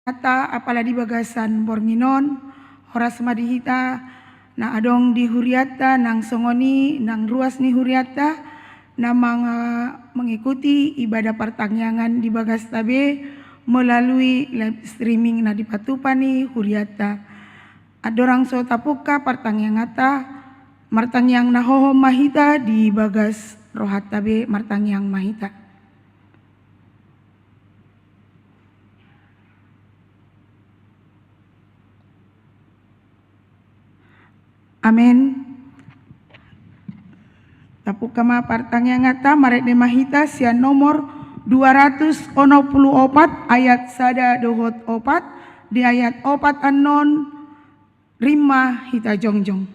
Ata apala di bagasan bornginon, horas madihita, na adong di huriata, nang songoni, nang ruas ni huriata, na mga mengikuti ibadah pertangyangan di bagas tabe melalui live streaming na dipatupani huriata. Adorang so tapuka pertangyangata, martangyang nahoho mahita di bagas rohat tabe martangyang mahita. Amin. Tapukama pertanyaangata marek de mahita sian nomor 264 ayat sada dohot opat di ayat opat anon rima hita jongjong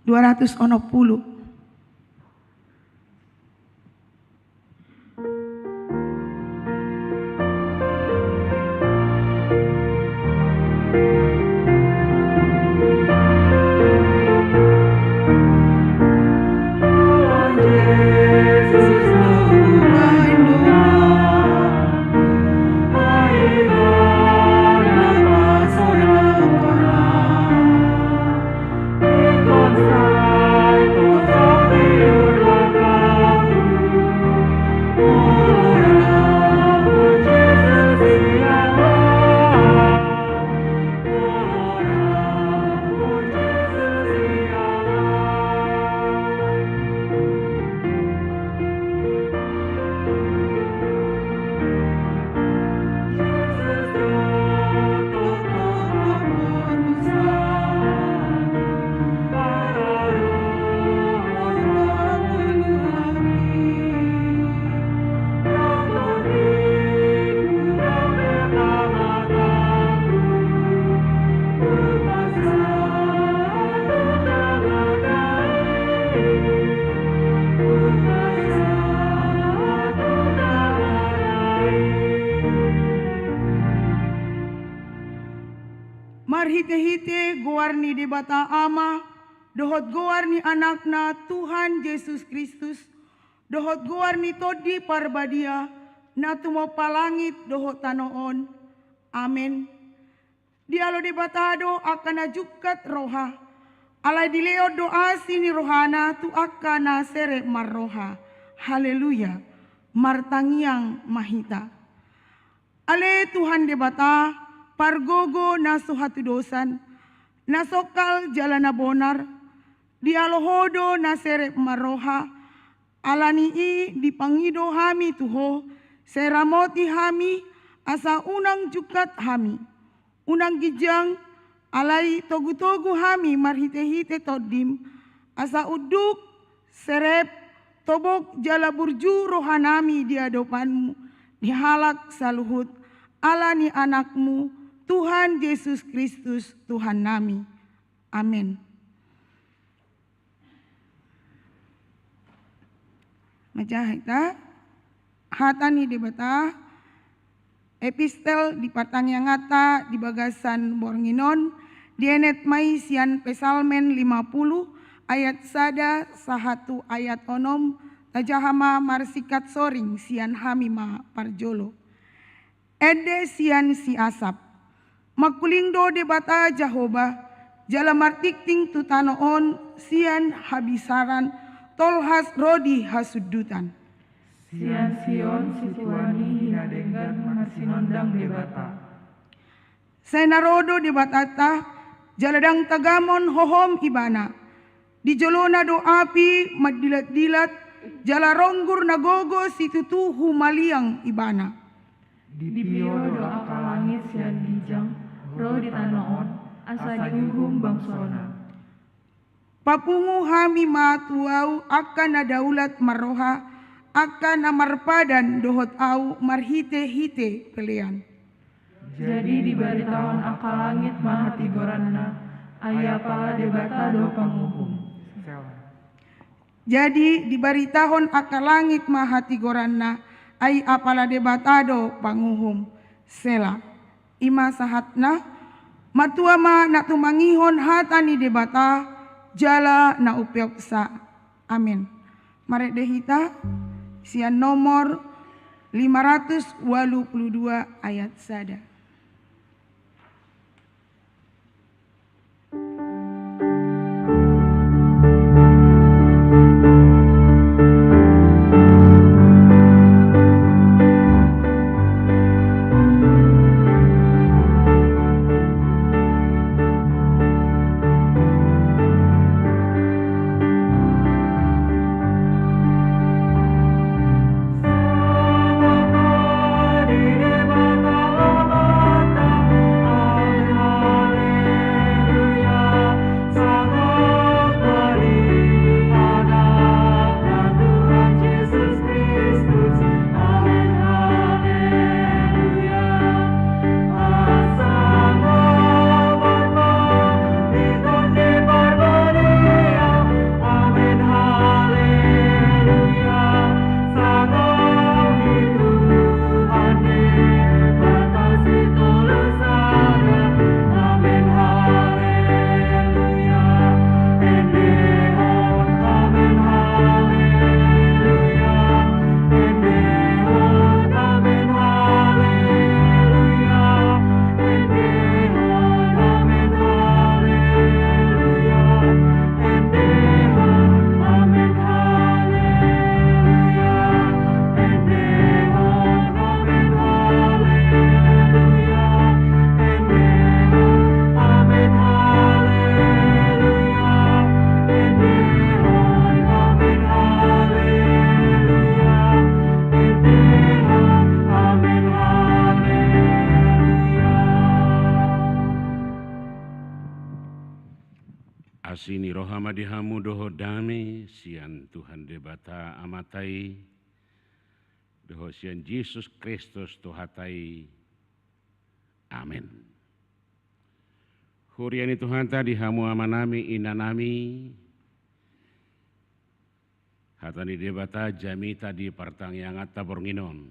260. Marhite-hite goarni di bata ama, dohot goarni anakna Tuhan Yesus Kristus, dohot goarni todi parbadia, na tumo palangit dohot tanoon. Amin. Dialo di batado akan najukat roha, alay dileo doa sini rohana tu akan sere marroha. Haleluya. Martangyang mahita. Ale Tuhan di bata, pargogo na suhatu dosan, nasokal jalana bonar, dialohodo na serep maroha, alani i dipangido hami tuho, seramoti hami, asa unang jukat hami, unang gijang, alai togu-togu hami marhite-hite todim, asa uduk, serep, tobok jala burju rohanami di hadapanmu, dihalak saluhut, alani anakmu, Tuhan Yesus Kristus Tuhan nami. Amin. Majahita hatani di bata epistel di pertanyaangata di bagasan bornginon dienet mai sian pesalmen 50 ayat sada sahatu ayat onom tajahama marsikat soring sian hamima parjolo ede sian si asap makulindo de bata Jahoba, jala martikting tutanoon sian habisaran tolhas rodi hasudutan. Sian Sion situani hinadenggan manasinondang de bata. Senarodo de batata, jaladang tagamon hohom ibana. Di jolona do api madilat-dilat, jala ronggur nagogo situtu humaliang ibana. Di pio doa kalangit sian gijang, roh di tanoon, asa dihukum bangsona. Papungu hami matuau akan nadaulat maroha, akan amarpadan dohot au marhite-hite pelian. Jadi diberitahuan akal langit mahati goranna, ayapa debata do panguhum. Jadi diberitahuan akal langit mahati goranna, ai apala debatado panguhum. Sela. Ima sahatna matua ma na tumangihon hatani debata jala na upioksa. Amin. Marek dehita sian nomor 582 ayat sada. Asini rohama dihamu doho dame sian Tuhan debata amatai doho sian Yesus Kristus tohatai. Amin. Huriani Tuhan tadi hamu amanami inanami hatani debata jami tadi partang yang ata bornginon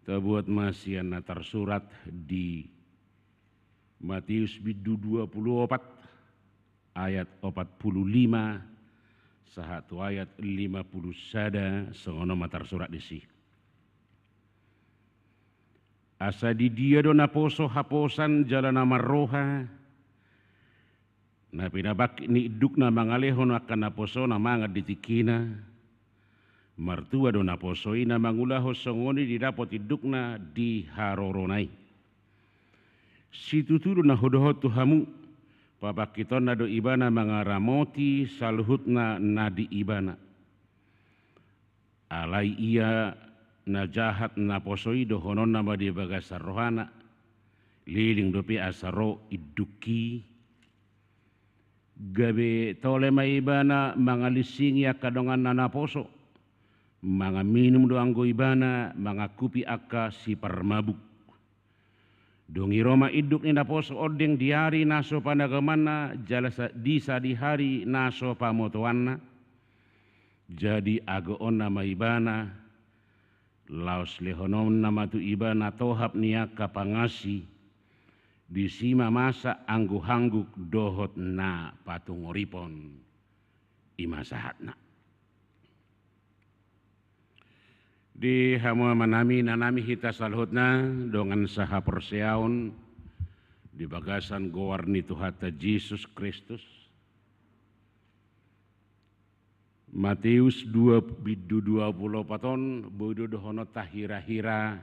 terbuat masian natar surat di Matius bidu 24 ayat 45 sahatu ayat 50 sada songono matar surat disi. Asa di dia do naposo haposan jalan roha na pinabak ni idukna mangalehon akan naposo na mangat ditikina martua do naposo ina mangulaho songoni didapot idukna di haroronai situtu do nahodoho tuhamu papakiton na do ibana mangaramoti saluhutna nadi ibana alai ia na jahat na posoi dohonon nama di bagasar rohana liling dopi asaro iduki gabe tole maibana mangalisingi akadongan nana poso manga minum do anggo ibana manga kupi akka si parmabuk dongi Roma iduk ni naposo odeng di hari naso panagamana jalasa disa di hari naso pamotoanna jadi agoon nama ibana laos lehonom nama tu ibana tohap niaka pangasi disima masa anggu hangguk dohot na patungoripon imasahatna di hamu manami nanami hita salhutna dongan saha perseaun di bagasan gowarni Tuhata Yesus Kristus Matius 2:24 bodo dohono tahira-hira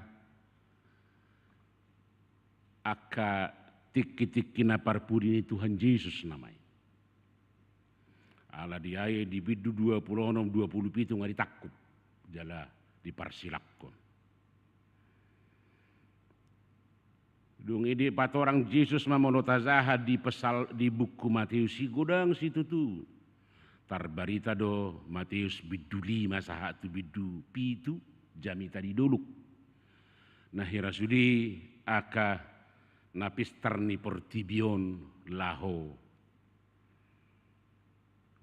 aka tiki-tikina parpudini Tuhan Yesus namai ala diaye di bidu 26 ngari takut jala diparsilakon. Dung ini patorang Yesus mamonotazaha di pesal di buku Matius si godang situ tu. Tarbarita do Matius bidu 5 sahatu bidu pitu jami tadi dulu. Nah hirasudi aka napis terni portibion laho.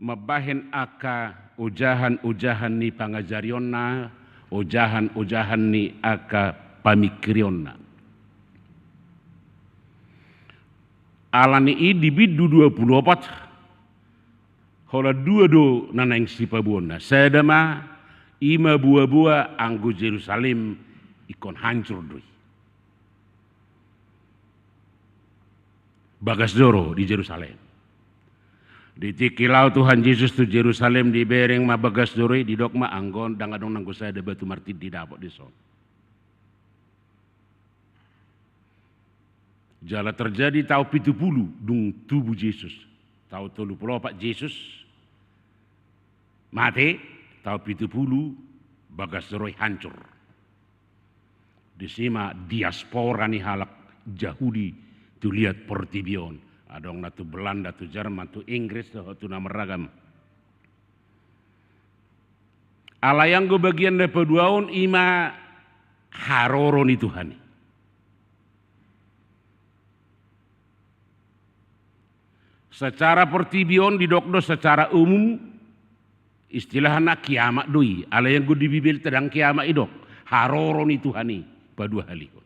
Mabahen aka ujahan-ujahan ni pangajarionna ujahan-ujahan ni aka pamikirionna. Alani i di bidu 24 hola dua do nanang si pabuona. Sedama ima buah-buah anggo Yerusalem ikon hancur doi. Bagas doro di Yerusalem. Di tikilau Tuhan Yesus tu Yerusalem di bereng ma bagas doro di dogma anggon dangadong nanggo saya ada batu martir di dapok di son. Jala terjadi tahu 70 dung tubuh Yesus. Tahu 34 Yesus mati, tahu 70 bagas doro hancur. Di sima diaspora ni halak Yahudi tu lihat Portibion, adong natu Belanda, tu Jerman, tu Inggris, tu nama ragam. Ala yang go bagian dari peduaun ima haroron itu hani. Secara Portibion didokdo secara umum istilahnya kiamat doi. Ala yang go dibibil tedang kiamat idok haroron itu hani padua halihun.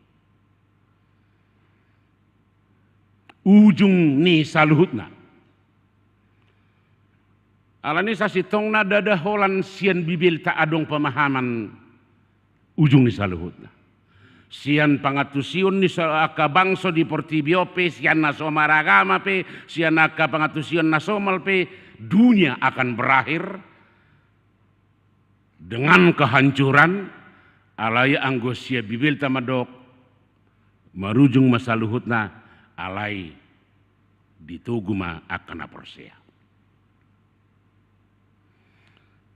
Ujung ni saluhutna. Alani sasitongna dada holan sian bibil tak adong pemahaman ujung ni saluhutna. Sian pangatusion ni aka bangso di Portibio pe, sian naso maragama pe, sian aka pangatusion nasomal pe, dunia akan berakhir dengan kehancuran alaya anggosia bibil tamadok marujung masaluhutna alai dituguma akan apersia.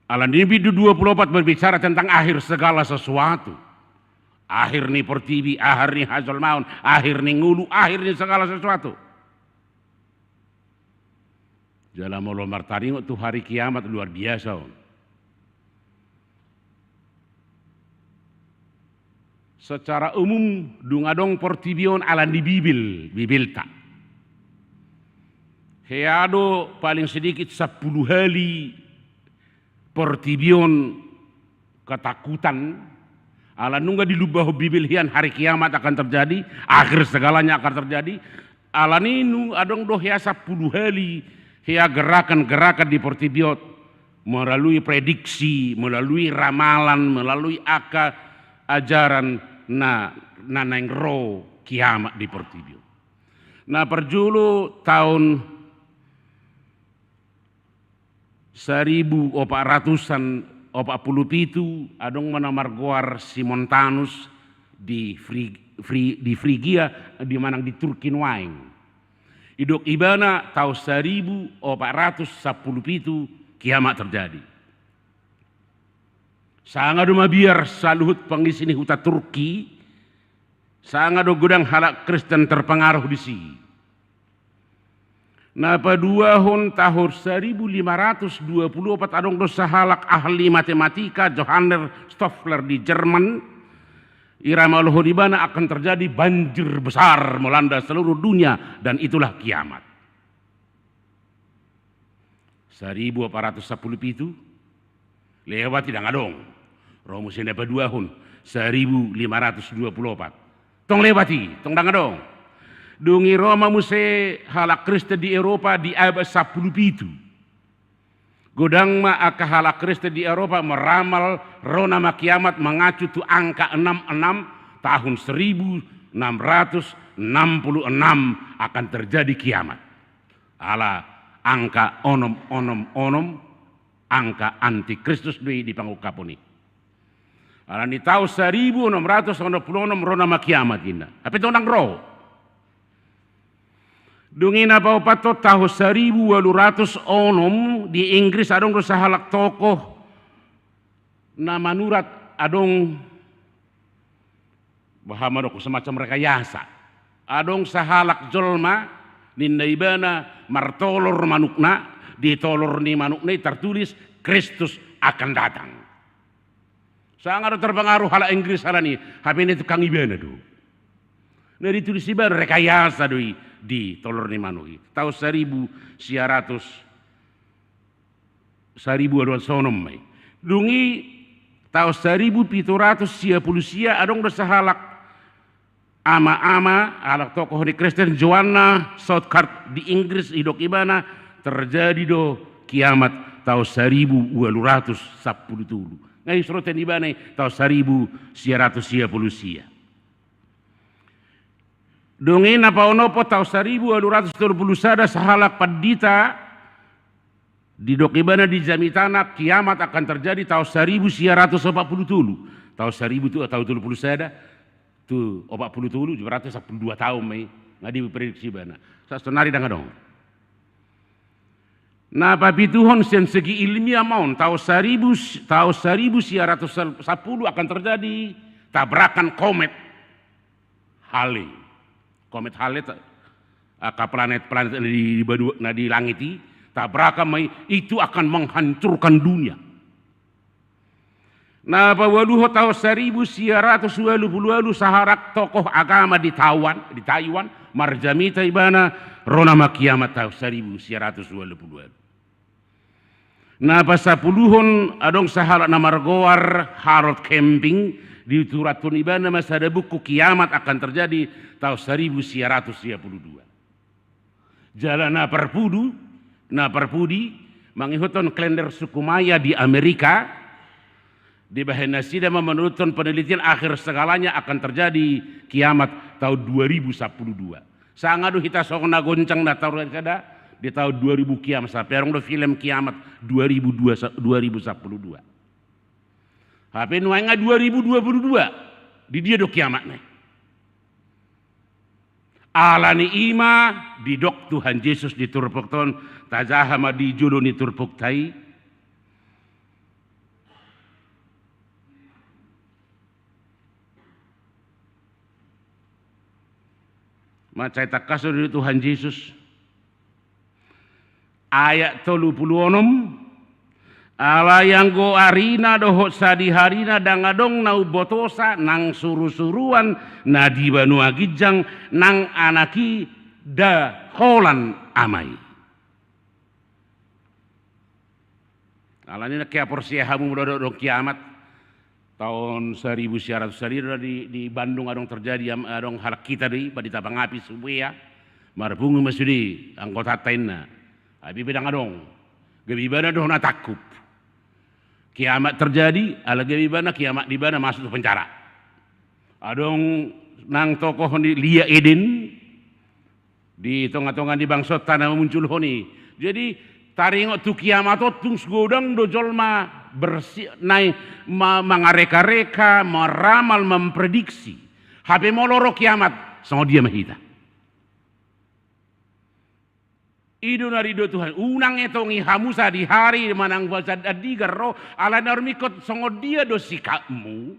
Al-Nabi 24 berbicara tentang akhir segala sesuatu. Akhir ni Portibi, akhir ni Hazal Maun, akhir ni Ngulu, akhir ni segala sesuatu. Dalam Allah martaringo itu hari kiamat luar biasa. Secara umum dungadong Portibion ala di bibil tak. Heado paling sedikit 10 hari Portibion ketakutan ala nungga dilubah bibil hian hari kiamat akan terjadi, akhir segalanya akan terjadi. Ala ninu adong doh ya 10 hari hea gerakan-gerakan di Portibion melalui prediksi, melalui ramalan, melalui ajaran neng ro kiamat di Portibio. Nah perjulu tahun 1400-an 47 adong manamargoar si Montanus di Frigia di manang di Turkin waing. Idok ibana tahun 1417 kiamat terjadi. Sangado mabiar saluhut pangisini huta Turki, sangado gudang halak Kristen terpengaruh di sini. Nah paduahon tahun 1524 adong dosa halak ahli matematika Johannes Stoffler di Jerman. Irama loho di mana akan terjadi banjir besar melanda seluruh dunia dan itulah kiamat. 1417 lewat tidak ngadong. Romus yang dapat 2 tahun 1524. Tong lewati, tong dangadong. Dungi Roma muse halak Kristen di Eropa di abad 17. Godang ma aka halak Kristen di Eropa meramal ronama kiamat mengacu tu angka 66 tahun 1666 akan terjadi kiamat. Ala angka onom angka antikristus di pangukapuni. Ala ni tahun 1666 ronama kiamat inda. Tapi itu orang roh. Dungina paupato tahun 1806 di Inggris adong dosa halak tokoh nama nurat adong bahamadok semacam rekayasa. Adong sahalak jolma nindaibana martolor manukna ditolor ni manukna tertulis Kristus akan datang. Sangat terpengaruh halak Inggris halani tapi ini tukang ibana do. Nah ditulis ibana rekayasa doi di tolor ni manuhi. Tahun 1200 mai. Dungi tahun 1700 sia adong dosa halak ama-ama halak tokoh di Kristen Joanna Southcart di Inggris idok ibana terjadi do kiamat tahun 1210 Ngai soroten ibana tahun 1930 sia. Dongena paunopo tahun 1230 sahalak padita di dokibana di Jamitana kiamat akan terjadi tahun 1940. Tahun 1000 itu tahun 30 sada tu 40 712 tahun mai ngadi prediksi bana. Sasunari dangadong. Nah papituhon sen segi ilmiah maun tahun 1910 akan terjadi tabrakan komet Halley. Komet Halley ke planet-planet di langit ini tabrakan mai itu akan menghancurkan dunia. Nah pawaluho tahun 1920 saharak tokoh agama di Taiwan marjamita ibana ronama kiamat tahun 1920. Nah pasapuluhon adong saharak namargoar Harold Camping di turatun ibana masa ada buku kiamat akan terjadi tahun 1932. Jalan Naparpudi mengikuton kalender suku Maya di Amerika di bahana sida menurutkan penelitian akhir segalanya akan terjadi kiamat tahun 2012. Sangadu kita sokna goncang datang kada di tahun 2000 kiamat sampai orang do film kiamat 2012. HP nuanga 2022 di dia do kiamat nih. Alani ima di dok Tuhan Yesus di turpukton tajahama di julu ni turpuktai. Macai takaso di Tuhan Yesus. Ayat 36 ala yang go arina dohot sadi harina dangadong nau botosa nang suru-suruan na di banu agijang nang anaki da holan amai. Alani nak porsia hamu dodok kiamat tahun 1900 di Bandung adong terjadi adong halak kita di badita pangapi subuya marbungu masudi anggota tainna. Abi bedang adong gebibana doh na takut. Kiamat terjadi, ala gebibana kiamat di bana masuk ke penjara. Adong nang tokoh di Lia Eden di tonga-tonga di bangsot tanah muncul honi. Jadi taringot tu kiamat tung godang do jolma bersih naik mangareka-reka meramal memprediksi. Hape moloro kiamat sama dia mahita. Idu narido Tuhan unang etongi hamusa di hari manang basad adigar roh ala narmikot songo dia do sikapmu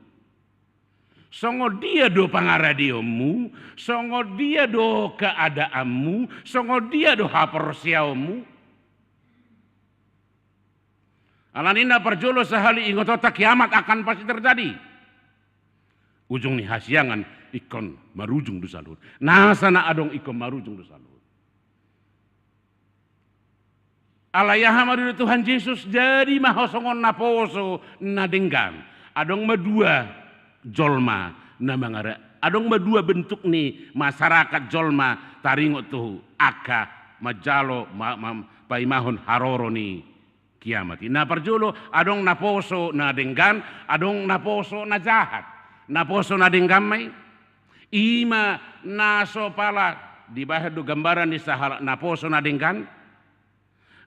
songo dia do pangaradiomu songo dia do keadaanmu songo dia do haporsiaumu alanina perjolo sehali ingotota kiamat akan pasti terjadi ujung nih hasiangan ikon marujung dusalur nasana adong ikon marujung dusalur Alayah dari Tuhan Yesus jadi mahosongon naposo nadenggan. Adong madua jolma na mangara. Adong madua bentuk nih masyarakat jolma taringot tuh aka majalo paimahon haroro ni kiamat. Na perjolo adong naposo nadenggan, adong naposo na jahat. Naposo nadenggan may ima naso pala di bahado gambaran di sahala naposo nadenggan.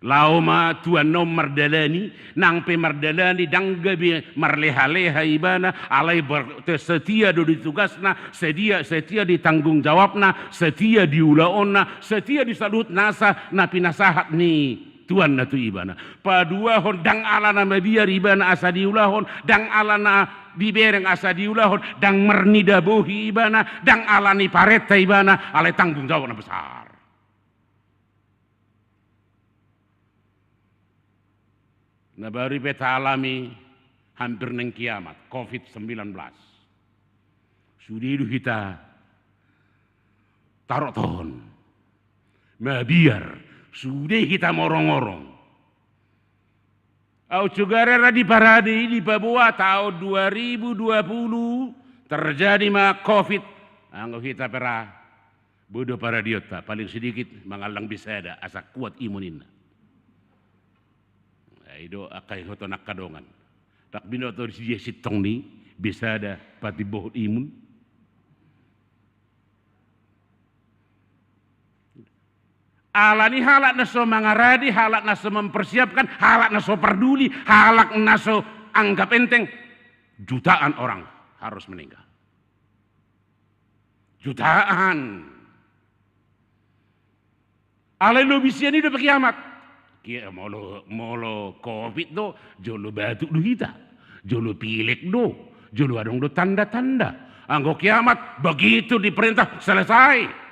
Lauma tuan nom mardalani nang pe mardalani danggabi marleha-leha ibana alai setia do ditugasna setia ditanggung jawabna setia diulaonna setia disalut nasa na pinasahat ni tuan na tu ibana padua hon dang alana mabiar ibana asa diulahon dang alana bibereng asa diulahon dang mernida bohi ibana dang alani pareta ibana alai tanggung jawabna besar. Nah baru beta alami hampir neng kiamat COVID-19. Sudah hidup kita taruh tahun. Biar sudah kita morong-morong. Au cugara di parade di Papua tahun 2020 terjadi mah COVID. Anggap kita pera bodoh para diota paling sedikit mengalang bisa ada asa kuat imunin. Ido akai hoto nakadongan. Tak binoto dia sitong ni bisa ada pati bohot imun. Ala ni halak naso mangaradi, halak naso mempersiapkan, halak naso peduli, halak naso anggap enteng. Jutaan orang harus meninggal. Jutaan. Ala lo bisa ni udah kiamat. Kia molo covid do, jolo batuk do hita, jolo pilek do, jolo adong do tanda-tanda. Anggo kiamat begitu diperintah selesai.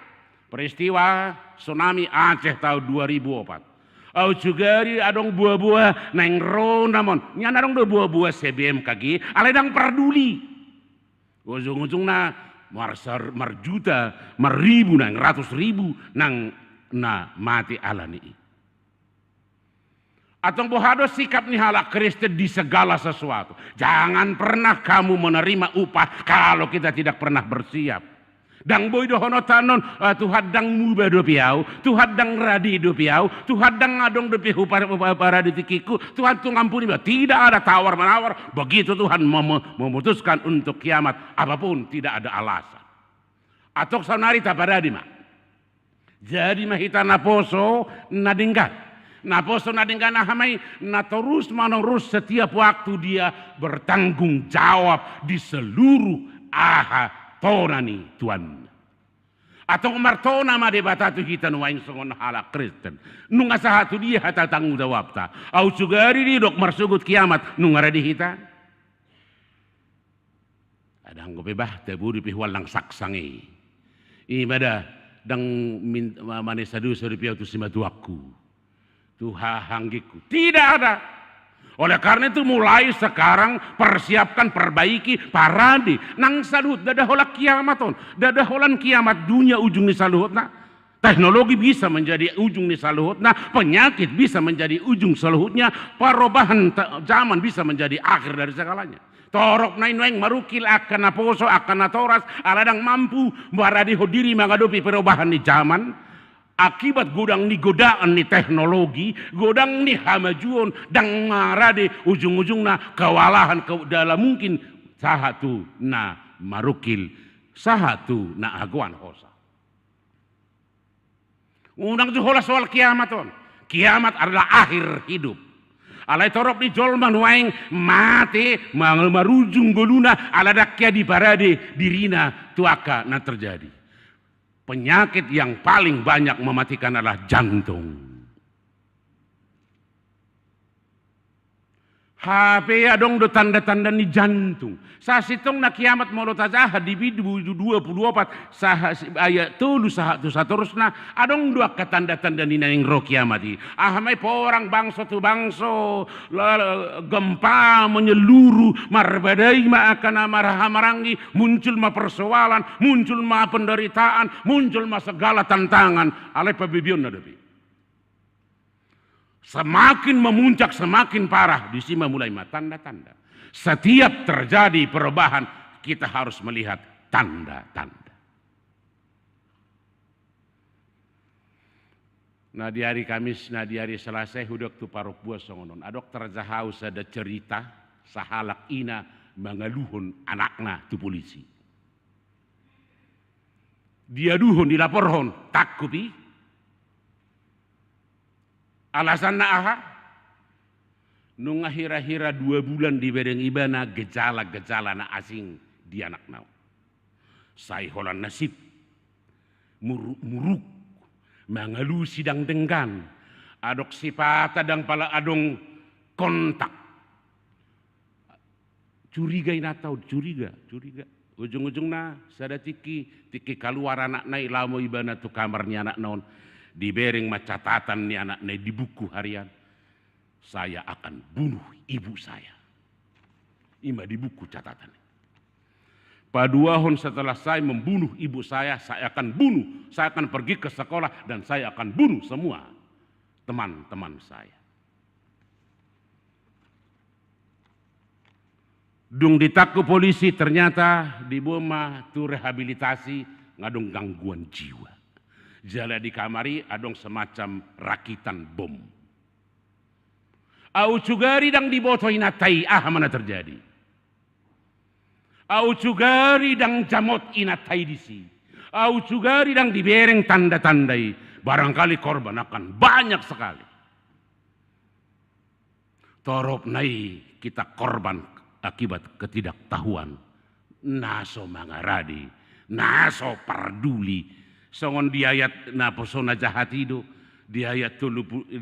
Peristiwa tsunami Aceh tahun 2004. Au cugari adong buah-buah neng ro namon. Nyan adong do buah-buah CBM kaki, aledang peduli. Ujung-ujungna marjuta, maribu nang ratus ribu nang na mati alani. Atong bohado sikap ni halak Kristen di segala sesuatu. Jangan pernah kamu menerima upah kalau kita tidak pernah bersiap. Dang boy do hono tanon Tuhan dang muba do piau, Tuhan dang radi do piau, Tuhan dang adong do piau para ditikiku, Tuhan tu ngampuni. Tidak ada tawar menawar. Begitu Tuhan memutuskan untuk kiamat, apapun tidak ada alasan. Atok sanari taparadi mak. Jadi mahita naposo nadinggan. Naposo nadinggan ahamai na terus menerus setiap waktu dia bertanggung jawab di seluruh tonani Tuhan. Atau martona ma debata tu kita nuaing songon halak Kristen. Nunga sahatu dia hata tanggung jawab ta. Au sugari di dok marsugut kiamat nunga di hita. Ada anggo bebah teburi pihwal lang saksangi. Ibada dang manesa du sori piau tu simatuaku. Tuha hanggiku. Tidak ada. Oleh karena itu mulai sekarang persiapkan, perbaiki, parade. Nang saluhut, dadahola kiamaton. Dadaholan kiamat dunia ujung ni saluhutna. Teknologi bisa menjadi ujung ni saluhutna. Penyakit bisa menjadi ujung saluhutnya. Perubahan zaman bisa menjadi akhir dari segalanya. Torok nain marukil akan naposo, akan natoras. Aladang mampu baradi hodiri menghadapi perubahan di zaman. Akibat godang ni godaan ni teknologi, godang ni hamajuan, dang marade ujung-ujungna kewalahan dalam mungkin sahatu na marukil, sahatu na aguan hosa. Undang juhola soal kiamaton. Kiamat adalah akhir hidup. Alai torok ni jolma nuaing mati marujung goluna ala dakya di parade dirina tuaka na terjadi. Penyakit yang paling banyak mematikan adalah jantung. HP adong do tanda-tanda ni jantung. Sasitong na kiamat molot aja di 2024 sah ayat tulu sah tu saterusna adong dua tanda-tanda ni nang ro kiamati. Ahmai porang bangso tu bangso gempa menyeluruh marbadai ma akan marangi muncul ma persoalan, muncul ma penderitaan, muncul ma segala tantangan alai pabibion nadepi. Semakin memuncak, semakin parah. Di sini mulai tanda-tanda. Setiap terjadi perubahan, kita harus melihat tanda-tanda. Nah di hari Kamis, nah di hari Selasa, hudok tu parok buah songonon. Adok terjahau ada cerita, sahalak ina mengaluhun anakna tu polisi. Dia duhun dilaporhon, takupi. Alasan na aha? Nung hira-hira 2 bulan di bereng ibana gejala-gejala na asing di anak nau. Sai holan nasib. Muruk. Mangalu sidang denggan. Adok sipata dan pala adong kontak. Curiga inatau, curiga. Ujung-ujung na sada tiki keluar anak nai lamo ibana tu kamarnya anak naon. Di bereng catatan ni anak nai di buku harian. Saya akan bunuh ibu saya. Ima di buku catatan. Paduahon setelah saya membunuh ibu saya akan bunuh. Saya akan pergi ke sekolah dan saya akan bunuh semua teman-teman saya. Dung ditaku polisi ternyata di Boma tu rehabilitasi ngadong gangguan jiwa. Jala di kamari adong semacam rakitan bom. Au cugari dang diboto inatai mana terjadi. Au cugari dang jamot inatai disi. Au cugari dang dibereng tanda-tandai. Barangkali korban akan banyak sekali. Torop nai kita korban akibat ketidaktahuan. Naso mangaradi, naso parduli. Songon di ayat na posona jahatido, di ayat 50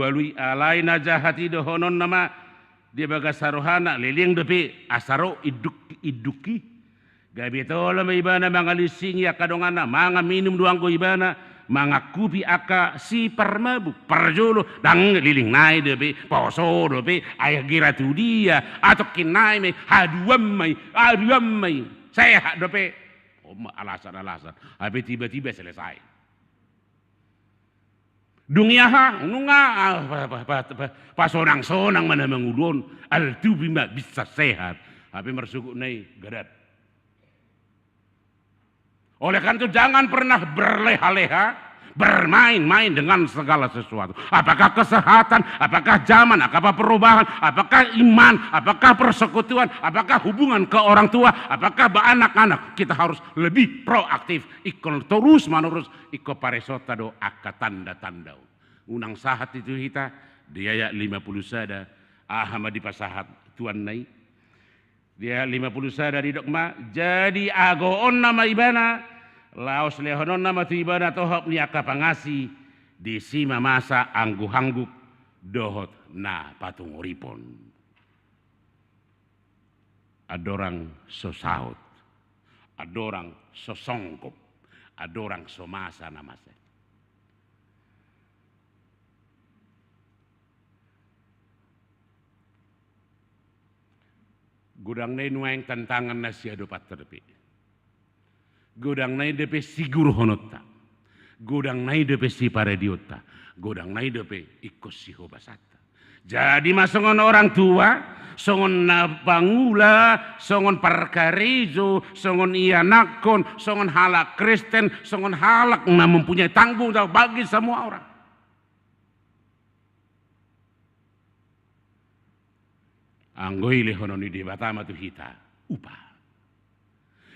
alui alai na jahatido honon nama dia baga sarohana leleng depe asaro iduki. Gabi tola may ibana mga lising ya kadongana mga minum duanggo ibana mga kupi aka si parmabuk parjolo dang liling nai depe poso depe ayah gira tu dia atau kinai me aduam may sehat depe alasan tapi tiba-tiba selesai dunia ha nunga pasonang-sonang mana mengudon al tubi bisa sehat tapi mersukuk nai gadat. Oleh karena itu jangan pernah berleha-leha, bermain-main dengan segala sesuatu. Apakah kesehatan, apakah zaman, apakah perubahan, apakah iman, apakah persekutuan, apakah hubungan ke orang tua, apakah anak-anak. Kita harus lebih proaktif. Ikon terus menerus, iko paresota do aka tanda-tanda. Unang sahat itu kita, dia 50 sada, ahama di pasahat tuan nai. Dia 50 sada di dokma, jadi agoon nama ibana. Laos lehonon nama tu ibana tohop ni aka pangasi di sima masa anggu-hangguk dohot na patung uripon. Adorang sosaut, adorang sosongkop, adorang somasa namase. Gudang na inuang tantangan na siya dopat terpi. Godang nai depe sigur honotta. Godang nai depe si parediota. Godang nai depe ikos si hobasata. Jadi masongon orang tua, songon na pangula, songon parkarejo, songon ianakon, songon halak Kristen, songon halak na mempunyai tanggung jawab bagi semua orang. Anggoi lehononi di batama tu hita upah.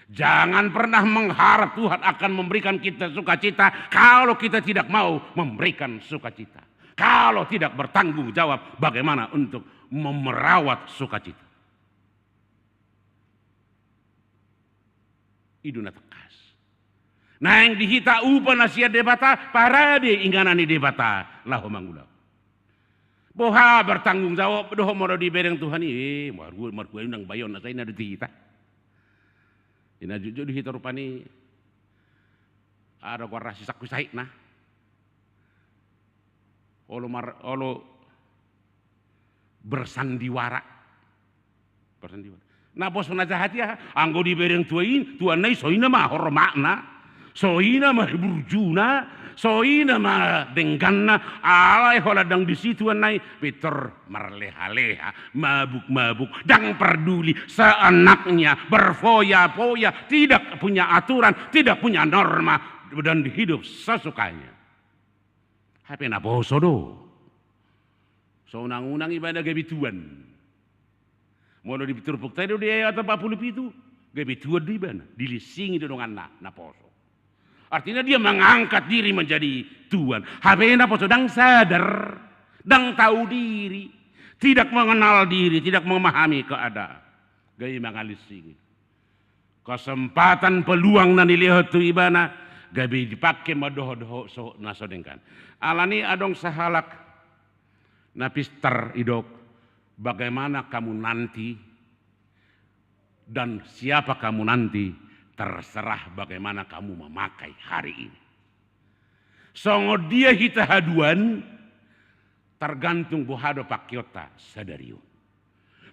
Jangan pernah mengharap Tuhan akan memberikan kita sukacita kalau kita tidak mau memberikan sukacita. Kalau tidak bertanggung jawab bagaimana untuk memerawat sukacita. Iduna tekas. Nah yang dihita upa nasia debata parade inganani debata lahu mangulau. Boha bertanggung jawab doh moro di bereng Tuhan ini. Margu nang bayon na saya na dihita. Ina jujur di hita rupani ada warasi sakku sahik nah. Olo bersandiwara. Nah bos menajahati ya, anggo di bereng tuan nai soina mah hormakna, soina mah burjuna, soina mah dengganna, alai holadang di situ nai Peter marleha-leha, mabuk-mabuk, dang peduli seenaknya, berfoya-foya, tidak punya aturan, tidak punya norma dan hidup sesukanya. Hape na boso do. So unang-unang ibadah gabituan. Molo di turpuk tadi dia atau 40 itu gabituan di bana, dilisingi dengan na poso. Artinya dia mengangkat diri menjadi tuan. Hape na poso dang sadar, dang tahu diri, tidak mengenal diri, tidak memahami keadaan. Gaya mangalisingi. Kesempatan peluang na nilihat tu ibana gabi dipakai madoh-doh so nasodengkan. Alani adong sahalak napister idok. Bagaimana kamu nanti dan siapa kamu nanti terserah bagaimana kamu memakai hari ini. Songo dia hita haduan tergantung bohado pakiota sadarion.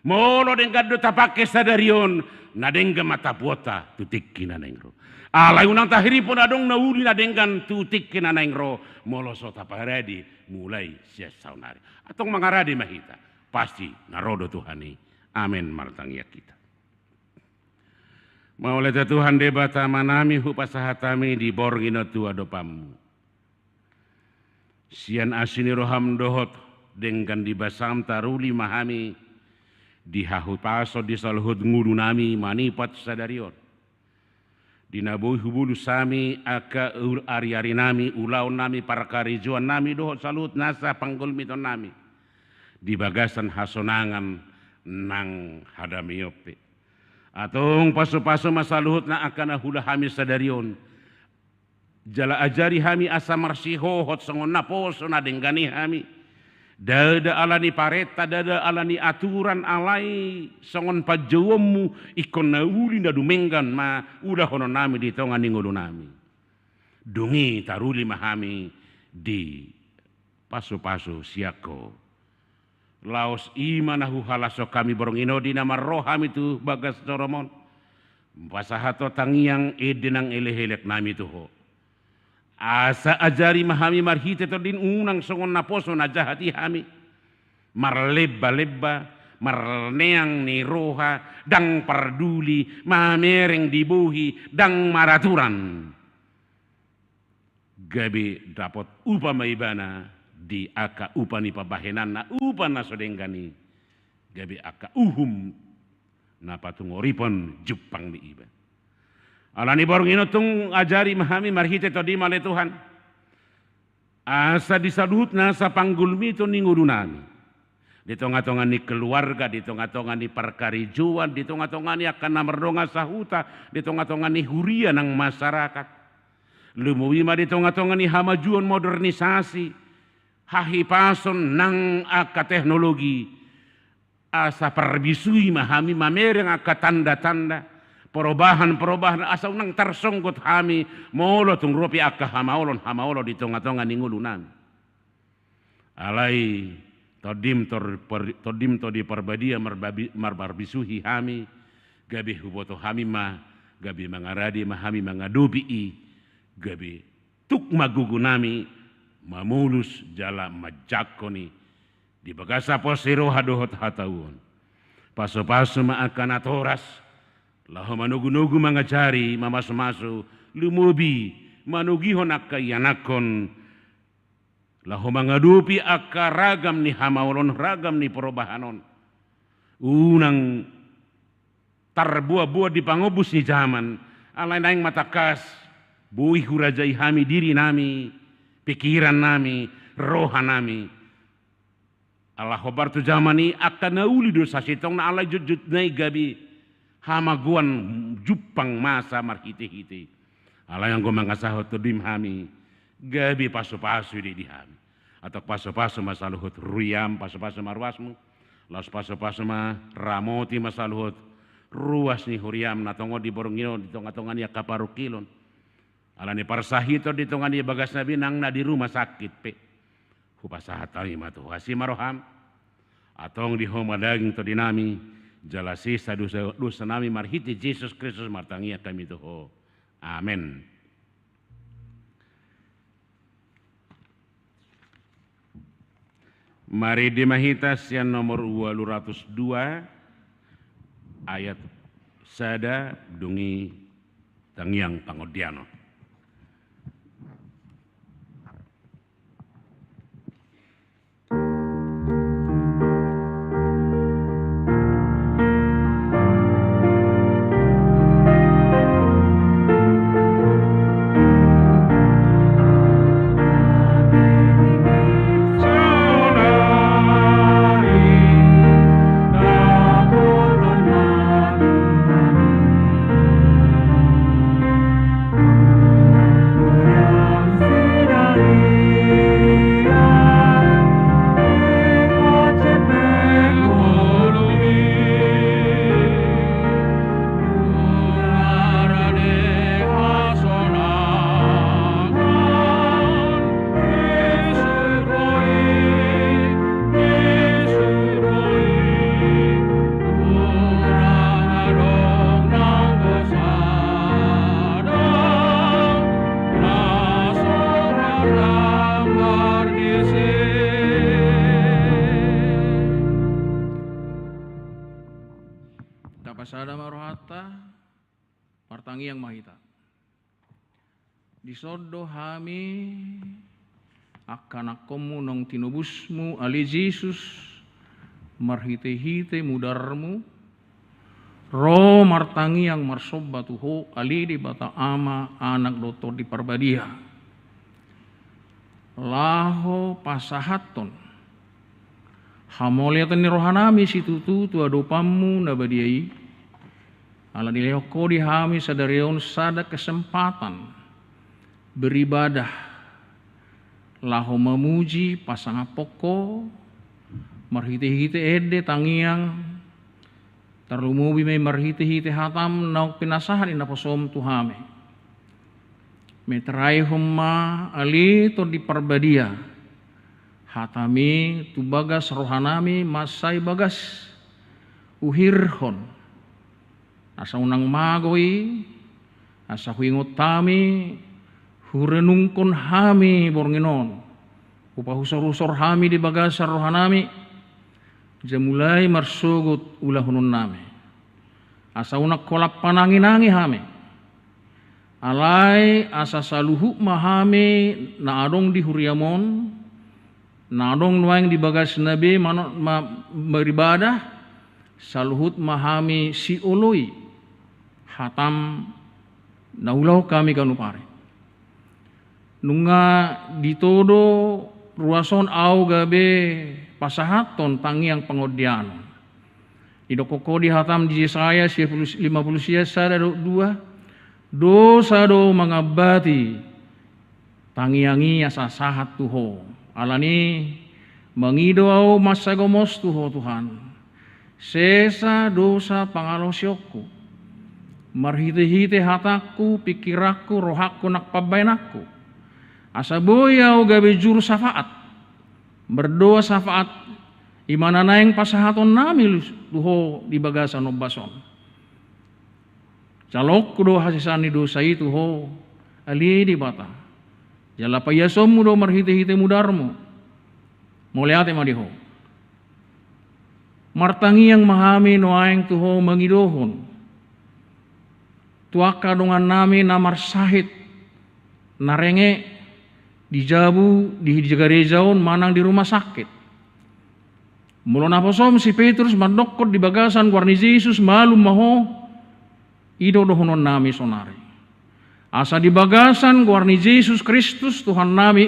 Molo dengga dota pakai sadarion nadengga mata buota tutik kinanengro. Alai unang tahiri pun adong nauli nadenggan tutik kinanengro molo sota paradi mulai sia saunari. Atong mangaradi mahita. Pasti narodo Tuhani. Amin martangia kita. Mauleta Tuhan debata manami hupasahatami di borgino tua dopamu. Sian asini roham dohot dengan dibasam taruli mahami dihahut paso di saluhut ngudu nami manipat sadarion. Dinaboy hubulu sami aka ari-ari nami ulau nami para karijuan nami dohot salut nasa panggul miton nami. Di bagasan hasonangan nang hadamiope. Atong paso-paso masaluhut na akan hula hami sadarion. Jala ajari hami asa marsihohot songon naposo na denggani hami. Dada alani pareta, dada alani aturan alai songon pajomu ikon nauli na dumenggan ma udah hono nami di tonga ningulu nami. Dungi taruli mahami di paso-paso siako. Laos ima nahu halaso kami borong inodi nama roham itu bagas coromon. Pasahato tangiang edenang elehelek nami tuho. Asa ajari mahami marhite todin unang songon naposo na jahati hami. Marleba-leba, marneang ni roha, dang parduli, mamereng dibuhi, dang maraturan. Gabi dapat upa maibana di aka upa ni pabahenan na upa na sodenggani. Gabi aka uhum na patungoripon jupang di iba. Alani borong inotung ajari mahami marhite todi male Tuhan. Asa disalut na sa panggulmi ito ningudu nami. Di tonga-tonga ni keluarga, di tonga-tonga ni perkarijuan, di tonga-tonga ni akan namerdonga sahuta, di tonga-tonga ni huria ng masyarakat. Lumuwima di tonga-tonga ni hamajuan modernisasi, hahipason ng aka teknologi. Asa perbisui mahami mamereng aka tanda-tanda. Perubahan-perubahan asa unang tersonggot hami molo tung rupi akka hamaolon di tonga-tonga ningulu nami. Alai todim to di perbadia marbarbisuhi hami gabi huboto hami ma gabi mangaradi mahami mangadubi gabi tuk magugu nami mamulus jala majakoni di bagasa posiro hadohot hatawon. Paso-paso maakan atoras laho manugu-nugu mangajari mamasu-masu lumubi manugihon akka yanakon laho mangadupi akka ragam ni hamaulon ragam ni perubahanon unang tarbuah-buah di pangobus ni zaman alay naing matakas buih hurajai hami diri nami pikiran nami roha nami Allah khobar tu zaman ni akan nauli dosa sitong na alay jujut nai gabi hamaguan jupang masa marhite-hite. Ala yang gomang kasahot tudim hami gabi paso-paso di hami. Atau paso-paso masaluhut ruyam paso-paso marwasmu. Laos paso-paso ma ramoti masaluhut ruas ni huriam natongo di borongino di tonga-tonga niya kaparukilon. Ala ni parsahito di tonga niya bagas nabi nang na di rumah sakit pe. Hupasahatay matuhasi maroham. Atong di homadaging to dinami. Jala sisa dosa nami marhiti Yesus Kristus martangia kami tuho. Amin. Mari dimahitas yang nomor 202 ayat sada dungi tangiang pangodiano. Pasada marohata martangi yang mahita. Disodo hami akan akomu nong tinubusmu ali Jesus marhite-hite mudarmu ro martangi yang marsoba tuho ali di bata ama anak dotor di parbadia laho pasahaton hamoliatan ni rohanami situtu tu adopamu nabadiai ala dilehoko di hami sadarion sada kesempatan beribadah laho memuji pasang poko marhite-hite ede tangiang tarlumubi may marhite-hite hatam nauk pinasahan inaposom tuhame metrai humma ali to di parbadia hatami tu bagas rohanami masai bagas uhirhon asa unang magoi asa huingot tami hurenungkon hami bornginon upahusor-usor hami di bagasar rohanami jamulai marsugut ulahunun nami asa unak kolap panangi-nangi hami alai asa saluhu mahami na adong di huriamon na adong nuaing di bagas nabi beribadah saluhut mahami si oloi hatam na ulau kami kanupare nunga ditodo ruason au gabe pasahaton tangiang pangodianon idokoko di hatam di Yesaya 50 sada 2 dosa do mangabati tangiangi asa sahat tuho alani mangido au masagomos tuho Tuhan sesa dosa pangalosyokku marhite-hite hataku pikiraku rohaku nakpabainaku asa boya o gabe juru syafaat berdoa syafaat imana naeng pasahaton nami tuho di bagasan obason calok do hasisani dosa itu ho ali di bata jala payasom do marhite-hite mudarmu moleate madiho martangi yang mahami noaeng tuho mangidohon tuaka dongan nami namar sahid narenge dijabu di jagarejaon manang di rumah sakit mulon aposom si Petrus mandokot di bagasan warni Yesus malum maho ido dohonon nami sonari asa di bagasan warni Yesus Kristus Tuhan nami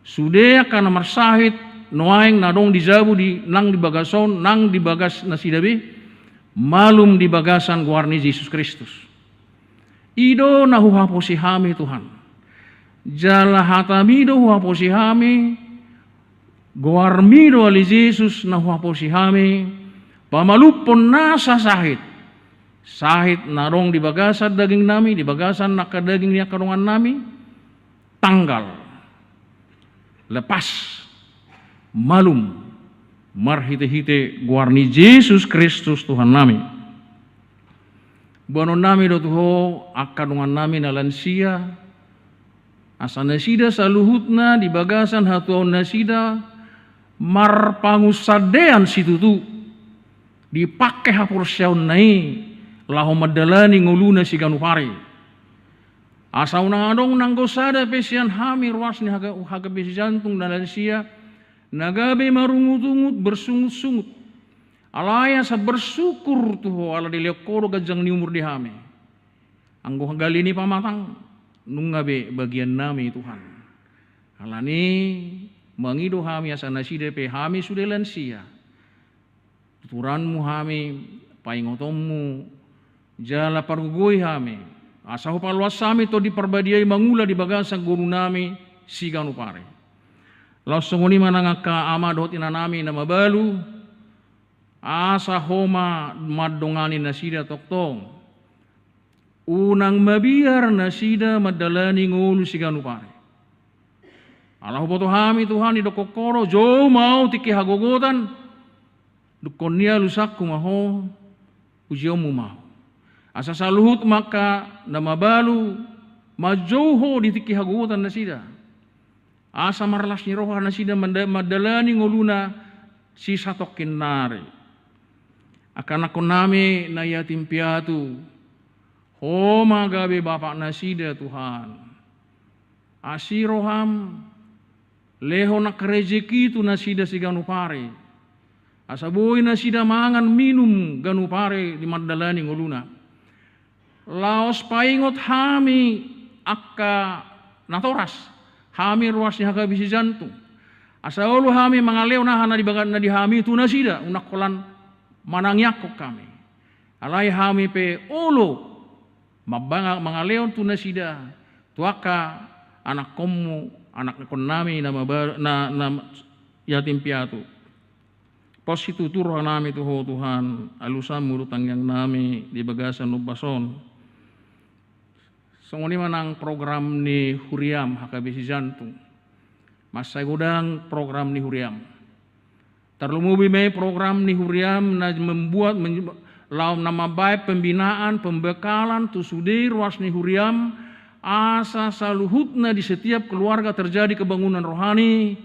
sude akan namar sahid noaeng nadong dijabu di nang di bagason nang di bagas nasidabi malum di bagasan warni Yesus Kristus ido nahuhaposi hami Tuhan jala hatamido huaposihami goarmido ali Yesus na huaposihami pamalupon nasa sahid narong di bagasan daging nami di bagasan nakadaging niya karungan nami tanggal lepas malum marhite-hite guarni Yesus Kristus Tuhan nami bonon nami do tuho akadungan nami na lansia asa nasida saluhutna di bagasan hatuaun nasida marpangusadean situtu dipake hapursiaun nai laho madalani nguluna si ganupari asa unang adong nanggosada pesian hami ruasni haga besi jantung dan lansia nagabe marungut-ungut bersungut-sungut alaya sa bersyukur tuho ala dilekoro gajang ni umur di hami anggo galini pamatang nungabe bagian nami Tuhan alani mangido hami asa nasida pe hami sudah lansia tuturanmu hami paingotommu jala parugoi hami asa hupaluas sami to di perbadiai mangula di bagasan guru nami siganu pare langsungoni manangaka amadot inanami nama balu asa homa madongani nasida toktong unang mabiar nasida madalani ngulu siganu pare Allah boto hami Tuhan ido kokoro jo mau tiki hagogotan dukonia lusakku maho ujiomu mau asa saluhut maka nama balu majouho di tiki hagogotan nasida asa marlas ni roha nasida madalani nguluna si satokin nare akan aku nami na yatim piatu homa gabe bapak nasida Tuhan asiroham Leho nak rezeki tu nasida si ganupare. Asaboi nasida mangan minum ganupare di Magdalani ngoluna. Laos paingot hami akka natoras. Hami ruasnya haka bisi jantung. Asaulu hami mangaleo nahana di bagan na di hami tu nasida unak kolan manangyakok kami. Alai hami pe olo mabanga mangaleo tu nasida tuaka anak komu anak kon nami na yatim piatu. Pos itu turah nami tuho Tuhan alusam murutang yang nami di bagasan lupason. Songoni manang program ni huriam hakabisi jantung. Masa gudang program ni huriam. Terlumubi me program ni huriam na membuat laum nama baik pembinaan pembekalan tu sudi ruas ni huriam asa saluhutna di setiap keluarga terjadi kebangunan rohani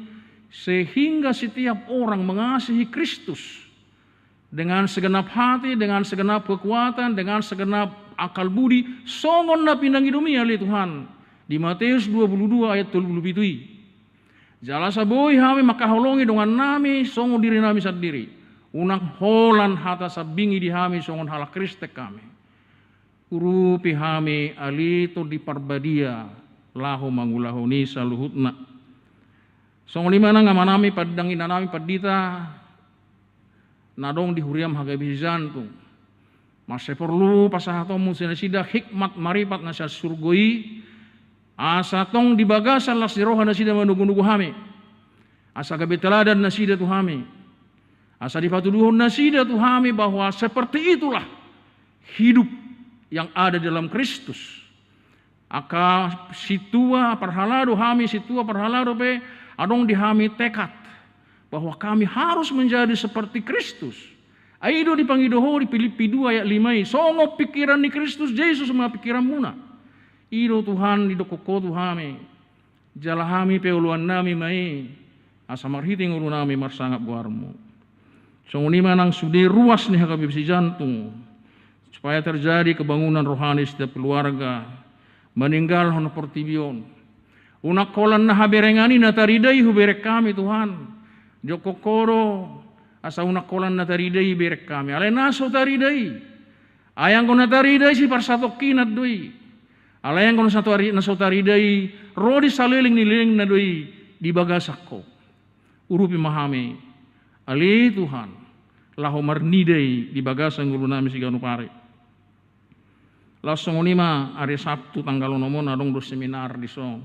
sehingga setiap orang mengasihi Kristus dengan segenap hati, dengan segenap kekuatan, dengan segenap akal budi songon na pinang idumia li Tuhan di Matius 22 ayat 37. Jala saboi hami makaholongi dengan nami songo diri nami sendiri unang holan hata sabingi di hami songon hala Kristek kami urupi hami alito di parbadia lahu mangulahoni saluhutna songo lima nang amanami padang inanami padita nadong di huriam hagabi jantung. Masih perlu pasahatomu sinasida hikmat maripat nasa surgoi asatong di bagasan las diroha nasida manugu-nugu hami asa gabi teladan nasida tu hami asa dipatuduhun nasida tu hami bahwa seperti itulah hidup yang ada dalam Kristus. Aka situa perhalado hami situa perhalado pe adong di hami tekad bahwa kami harus menjadi seperti Kristus. Aido di pangidoho di Filipi 2 ayat 5 songo pikiran ni Kristus Yesus ma pikiran muna. Ido Tuhan di dokoko Tuhami. Jala hami peuluan nami mai asa marhiting ulu nami marsangat buarmu. Songo ni manang sudi ruas ni hakabisi jantung supaya terjadi kebangunan rohani setiap keluarga. Meninggal hono portibion. Unak kolan na haberengani na taridai huberek kami Tuhan. Jokokoro asa unak kolan na taridai berek kami. Alay naso taridai. Ayang ko na taridai si parsatokinat doi. Alayang ko naso taridai rodi saliling niling na doi di bagasak ko. Urupi mahami. Ali Tuhan. Laho marnidai di bagasan gulu nami si ganupare. Lasong unima hari Sabtu tanggal nomon adong do seminar di song.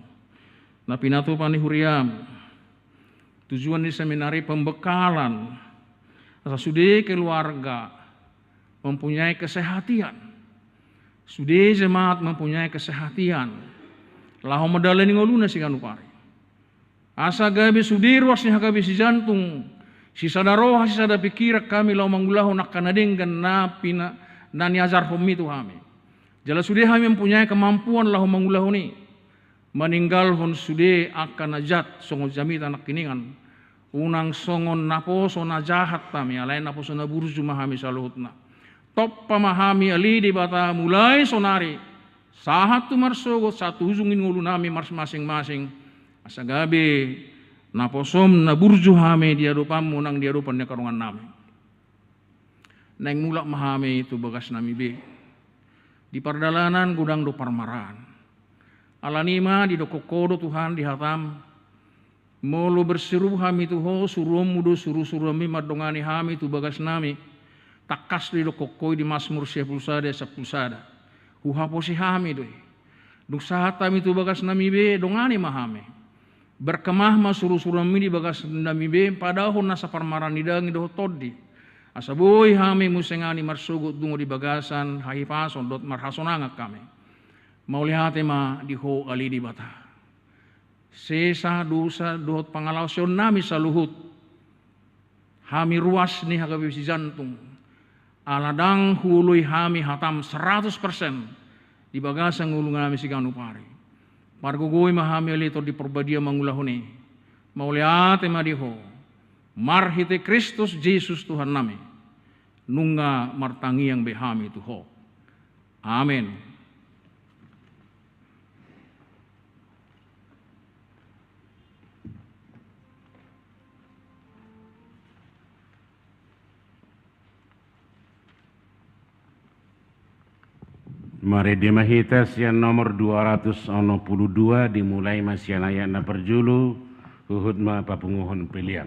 Na pinatu pani huriam. Tujuan di seminari pembekalan. Asa sudah keluarga mempunyai kesehatan. Sudah jemaat mempunyai kesehatan. Laho medalani ngoluna si ganupari. Asa gabi sudir wasni hagabi si jantung. Si sadaroha si sada pikirak kami lau manggulahu nak kanadenggan na pina na niazar homi tu kami. Jala sudah kami mempunyai kemampuan lahu manggulahu ni. Meninggal hon sudah akan najat songo jamit anak kiningan. Unang songon naposo na jahat kami, alain naposo na burju mahami saluhutna. Top pamahami ali di bata mulai sonari. Sahat tu marsogot satu hujungin ngulu nami mars masing-masing. Asagabe naposom na burju hami diadupan munang diadupan ni karungan nami. Neng mulak mahami itu bagas nami be. Di pardalanan gudang do parmaran. Alanima di dokokodo Tuhan di hatam. Molo berseru hami tuho suruh mudo suruh mi madongani hami tu bagas nami takas di dokokoi di Mazmur 10 10. Huhaposi hami doi. Duk sahat kami tu bagas nami be dongani mahami. Berkemah ma suruh mi di bagas nami be padahon nasa parmaran nidangi doh todi. Asaboi hami musengani marsugut dungo di bagasan hahipason dot marhasonangak kami. Mau lihate ma di ho ali di bata. Sesa dosa dohot pangalausion nami saluhut. Hami ruas ni hagabisi jantung. Aladang hului hami hatam 100% di bagasan ngulungan nami si ganupari. Pargugoi mahami alito di perbadia mangulahuni. Mauliate madiho. Marhite Kristus Yesus Tuhan nami. Nunga martangi yang behami tuho. Amin. Mari dimahita sian nomor 262 dimulai masian ayana perjulu huhud ma papunguhun pilihan.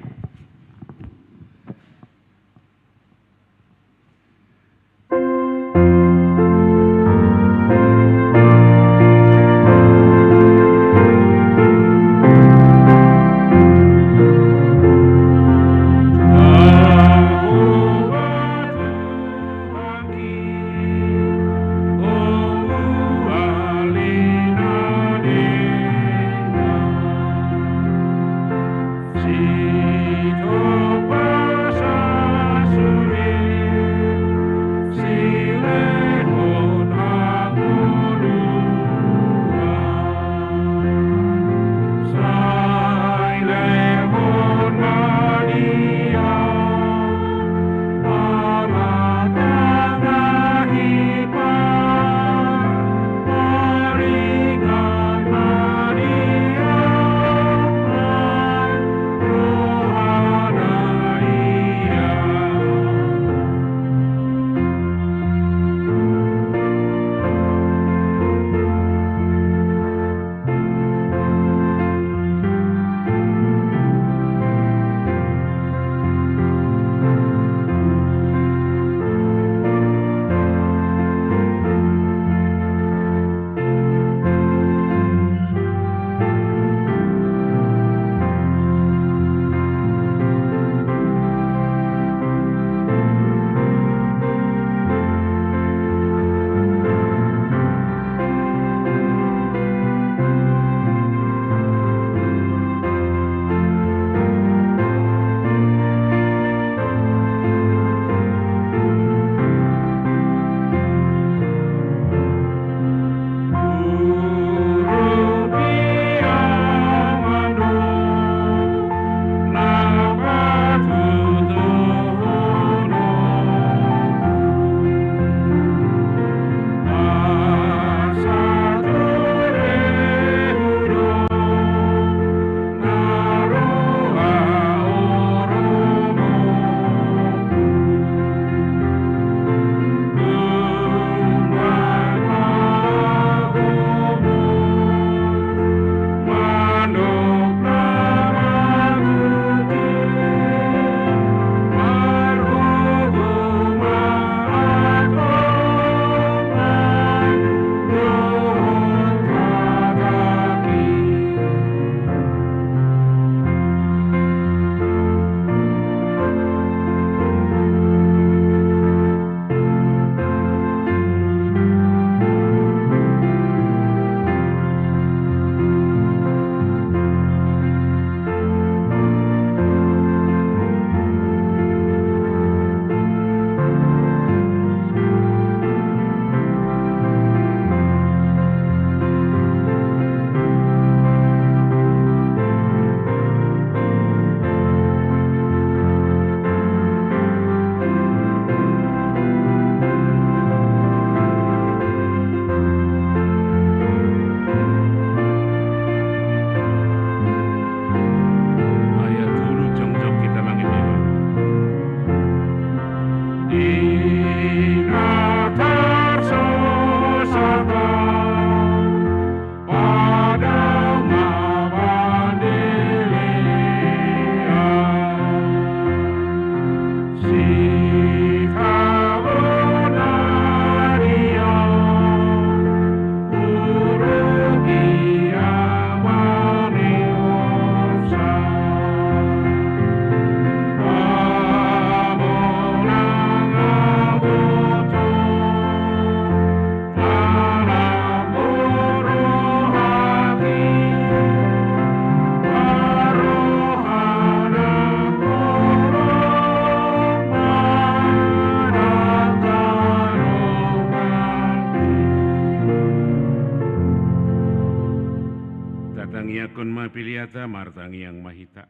Piliata martangi yang mahita.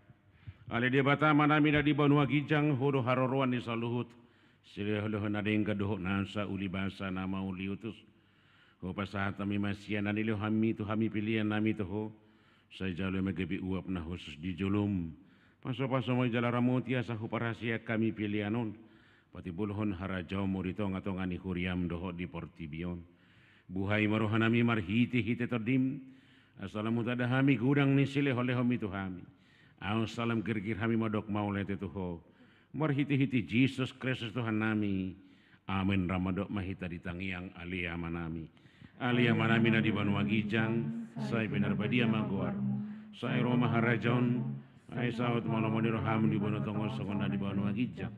Ale dia bata manami na di banua gijang hodo haroroan di saluhut. Sila holohan ada yang kadohok nasa uli basa nama uli utus. Ho pasahat kami masya nanilo hami tu hami pilihan nami tu ho. Saya jalo magabi uap na khusus di jolom. Paso-paso mo jala ramutia sa huparasia kami pilihanon. Pati bulhon harajau morito ngatong ani huriam doho di Portibion. Buhay marohanami marhiti-hiti todim. Assalamu tadahami gudang ni sile oleh homi tuhami. Salam kirkir hami madok maulete tuho. Marhiti-hiti Jesus Kristus Tuhan nami. Amin ramadok mahita ditangiang alia manami. Alia manami na di Banua Gijang. Saya benar badia maguar. Saya Roma Harajon. Ay saot malamoni roham di Banua Tongol Sokona di Banua Gijang.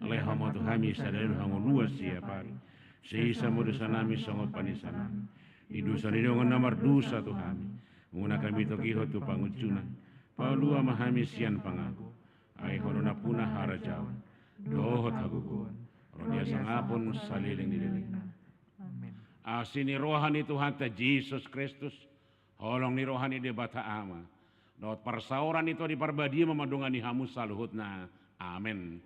Aleh hamo tuhami sadarin hango luas siapari. Sehisa modusa nami songot panisanami. Idusa nidongon namar dusa tuhami. Muna kami tokiho tu pangucunan. Paulua mahami sian pangaku. Ay horona punah harajawan. Dohot haguguan. Rodia sangapun saliling dililing. Asini rohani Tuhan ta Jesus Kristus. Holong ni rohani di bata ama. Dot persauran itu di parbadi memadungani hamu saluhutna. Amin.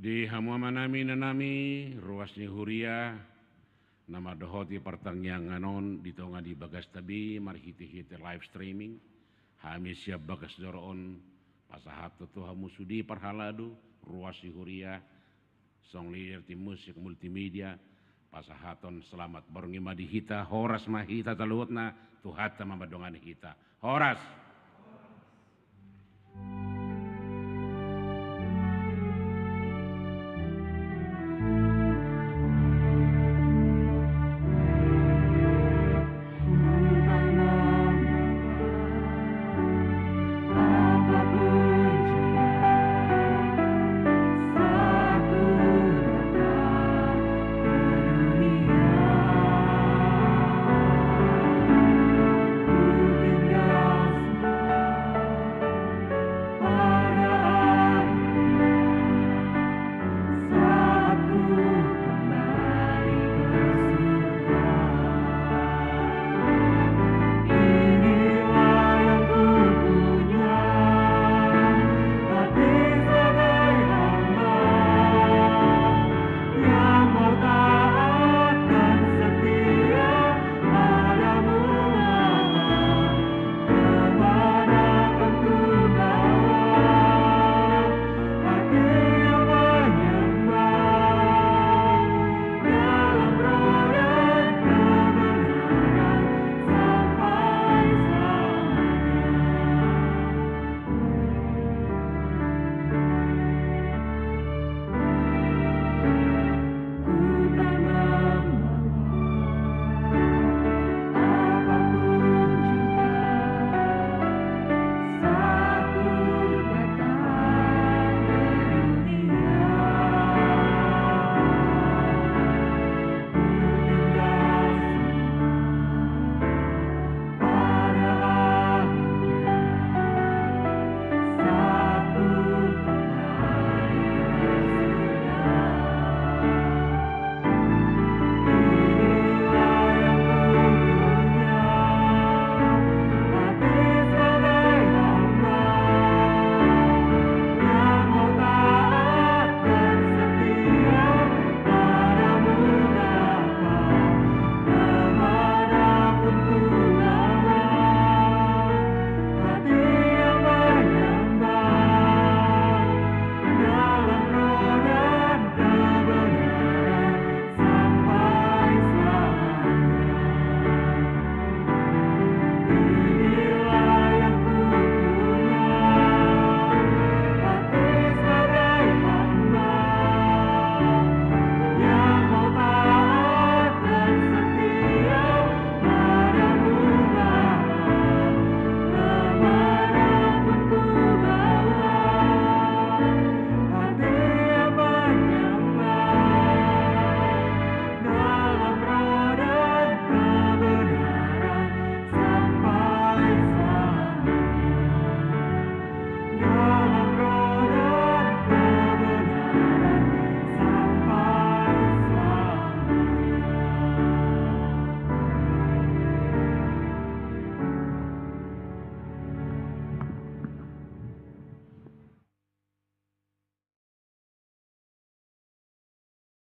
Di hamuama nami nanami ruas ni huria nama dohoti pertangyanganon di tonga di bagas tabi marhiti-hiti live streaming hami siap bagas doron pasahat tu hamu sudi perhaladu ruas ni huria song leader tim musik multimedia pasahaton selamat barengi madihita horas mahita taluhutna tuhata mamadongan hita horas